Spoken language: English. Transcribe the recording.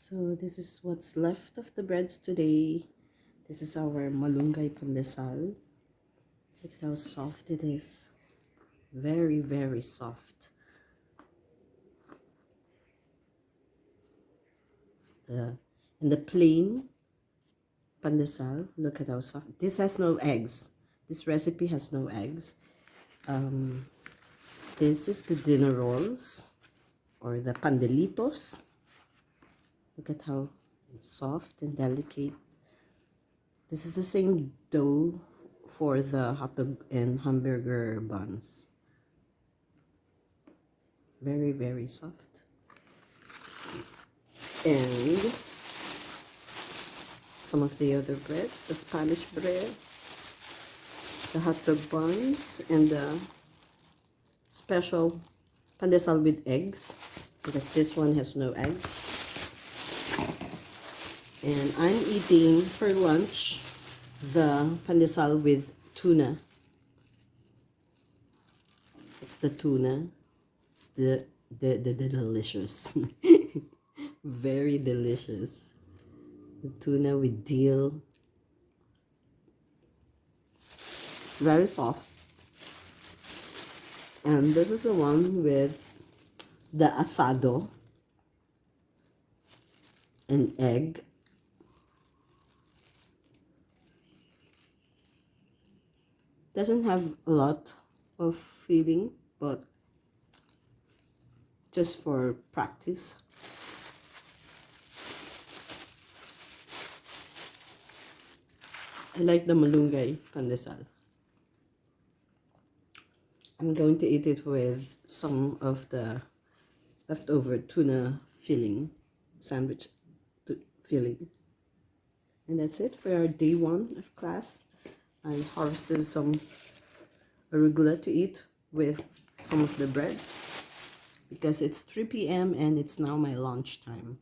So this is what's left of the breads today. This is our malunggay pandesal. Look at how soft it is. Very, very soft. And the plain pandesal, look at how soft. This has no eggs. This recipe has no eggs. This is the dinner rolls or the pandelitos. Look at how soft and delicate. This is the same dough for the hot dog and hamburger buns. Very, very soft. And some of the other breads, the Spanish bread, the hot dog buns, and the special pandesal with eggs, because this one has no eggs. And I'm eating for lunch the pandesal with tuna. It's the tuna. It's the delicious. Very delicious. The tuna with dill. Very soft. And this is the one with the asado and egg. Doesn't have a lot of filling, but just for practice. I like the malunggay pandesal. I'm going to eat it with some of the leftover tuna filling, sandwich filling. And that's it for our day 1 of class. I harvested some arugula to eat with some of the breads because it's 3 p.m. and it's now my lunch time.